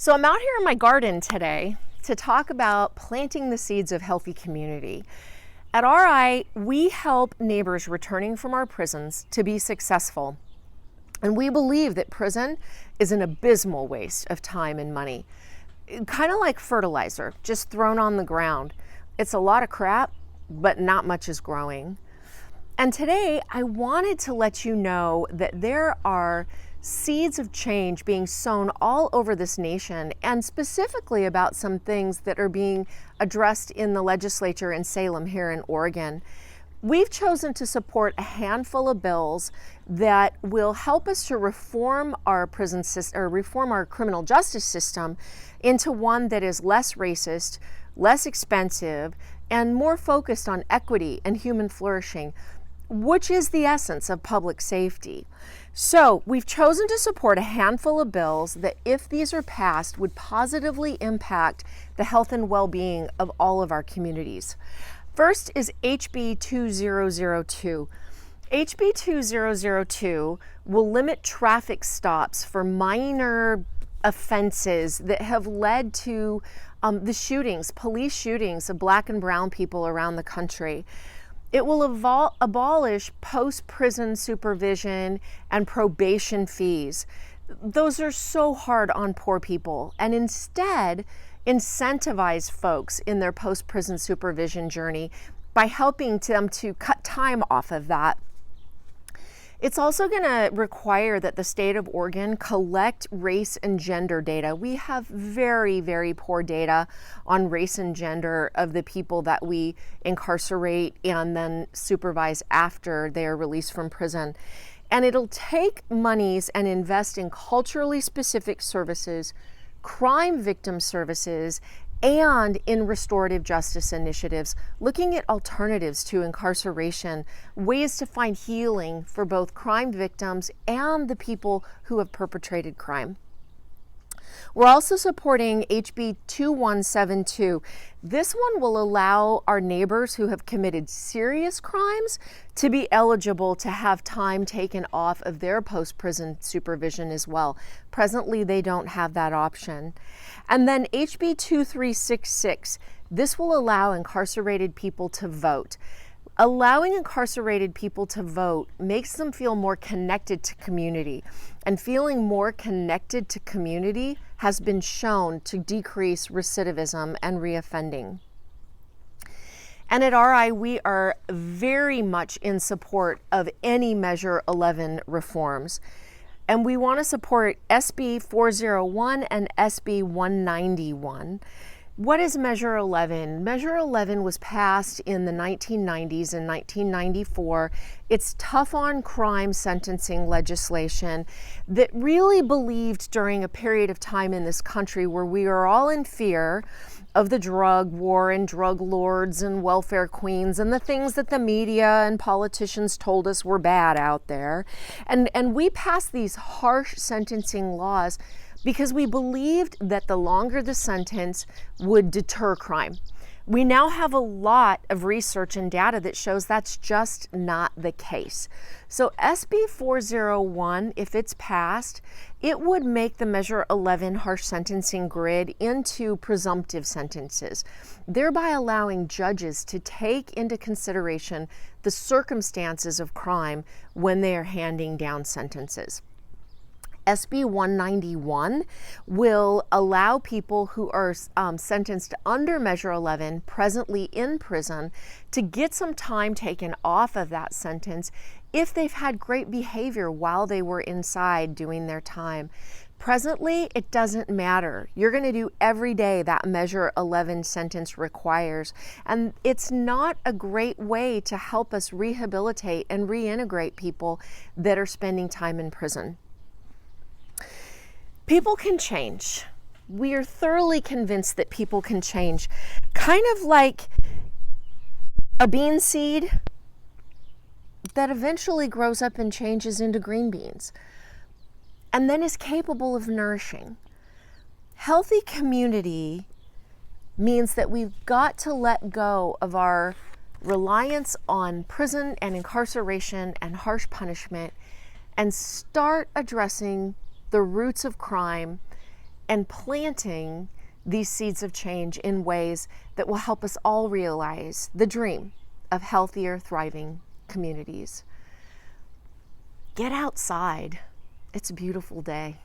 So I'm out here in my garden today to talk about planting the seeds of healthy community. At RI, we help neighbors returning from our prisons to be successful. And we believe that prison is an abysmal waste of time and money. Kind of like fertilizer, just thrown on the ground. It's a lot of crap, but not much is growing. And today I wanted to let you know that there are seeds of change being sown all over this nation, and specifically about some things that are being addressed in the legislature in Salem here in Oregon. We've chosen to support a handful of bills that will help us to reform our prison system, or reform our criminal justice system into one that is less racist, less expensive, and more focused on equity and human flourishing, which is the essence of public safety. So we've chosen to support a handful of bills that, if these are passed, would positively impact the health and well-being of all of our communities. First is HB 2002. HB 2002 will limit traffic stops for minor offenses that have led to the shootings, police shootings of Black and brown people around the country. It will abolish post-prison supervision and probation fees. Those are so hard on poor people, and instead incentivize folks in their post-prison supervision journey by helping them to cut time off of that. It's also going to require that the state of Oregon collect race and gender data. We have very, very poor data on race and gender of the people that we incarcerate and then supervise after they are released from prison. And it'll take monies and invest in culturally specific services, crime victim services, and in restorative justice initiatives, looking at alternatives to incarceration, ways to find healing for both crime victims and the people who have perpetrated crime. We're also supporting HB 2172. This one will allow our neighbors who have committed serious crimes to be eligible to have time taken off of their post-prison supervision as well. Presently, they don't have that option. And then HB 2366. This will allow incarcerated people to vote. Allowing incarcerated people to vote makes them feel more connected to community, and feeling more connected to community has been shown to decrease recidivism and reoffending. And at RI, we are very much in support of any Measure 11 reforms. And we want to support SB 401 and SB 191. What is Measure 11? Measure 11 was passed in the 1990s and 1994. It's tough on crime sentencing legislation that really believed during a period of time in this country where we are all in fear of the drug war and drug lords and welfare queens and the things that the media and politicians told us were bad out there. And we passed these harsh sentencing laws because we believed that the longer the sentence would deter crime. We now have a lot of research and data that shows that's just not the case. So SB 401, if it's passed, it would make the Measure 11 harsh sentencing grid into presumptive sentences, thereby allowing judges to take into consideration the circumstances of crime when they are handing down sentences. SB 191 will allow people who are sentenced under Measure 11, presently in prison, to get some time taken off of that sentence if they've had great behavior while they were inside doing their time. Presently, it doesn't matter. You're going to do every day that Measure 11 sentence requires, and it's not a great way to help us rehabilitate and reintegrate people that are spending time in prison. People can change. We are thoroughly convinced that people can change. Kind of like a bean seed that eventually grows up and changes into green beans, and then is capable of nourishing. Healthy community means that we've got to let go of our reliance on prison and incarceration and harsh punishment and start addressing the roots of crime and planting these seeds of change in ways that will help us all realize the dream of healthier, thriving communities. Get outside. It's a beautiful day.